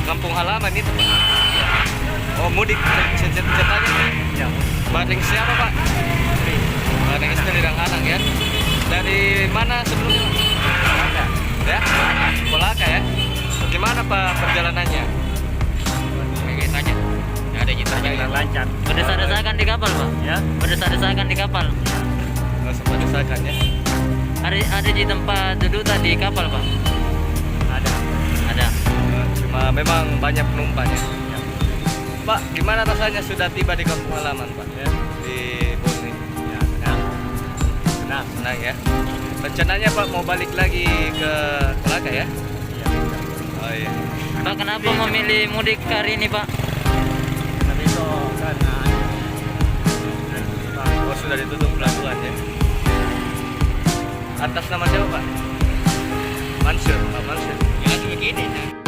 kampung halaman itu, Pak. Oh, mudik ceritanya. Ya. Bareng siapa, Pak? Bareng istri dan anak ya. Dari mana sebelumnya, Pak? Ya? Kolaka ya. Bagaimana, Pak, perjalanannya? Kayak tanya. Nggak ada ceritanya yang lancar. Berdesah-desakan di kapal, Pak. Ya. Berdesah-desakan di kapal. Nggak sempat desakan ya. Ada di tempat duduk tadi kapal, Pak. Ada. Ada. Cuma memang banyak penumpang ya. Ya. Pak, gimana rasanya sudah tiba di kampung halaman, Pak? Ya. Di Bosni. Ya, senang. Senang. Senang ya. Rencananya Pak mau balik lagi ke Kolaka ya? Ya. Oh iya. Pak, kenapa memilih mudik hari ini, Pak? Tapi itu kan Oh, sudah ditutup pelabuhan ya. Atas nama siapa, Pak? Mansur, Pak Mansur. ya begini.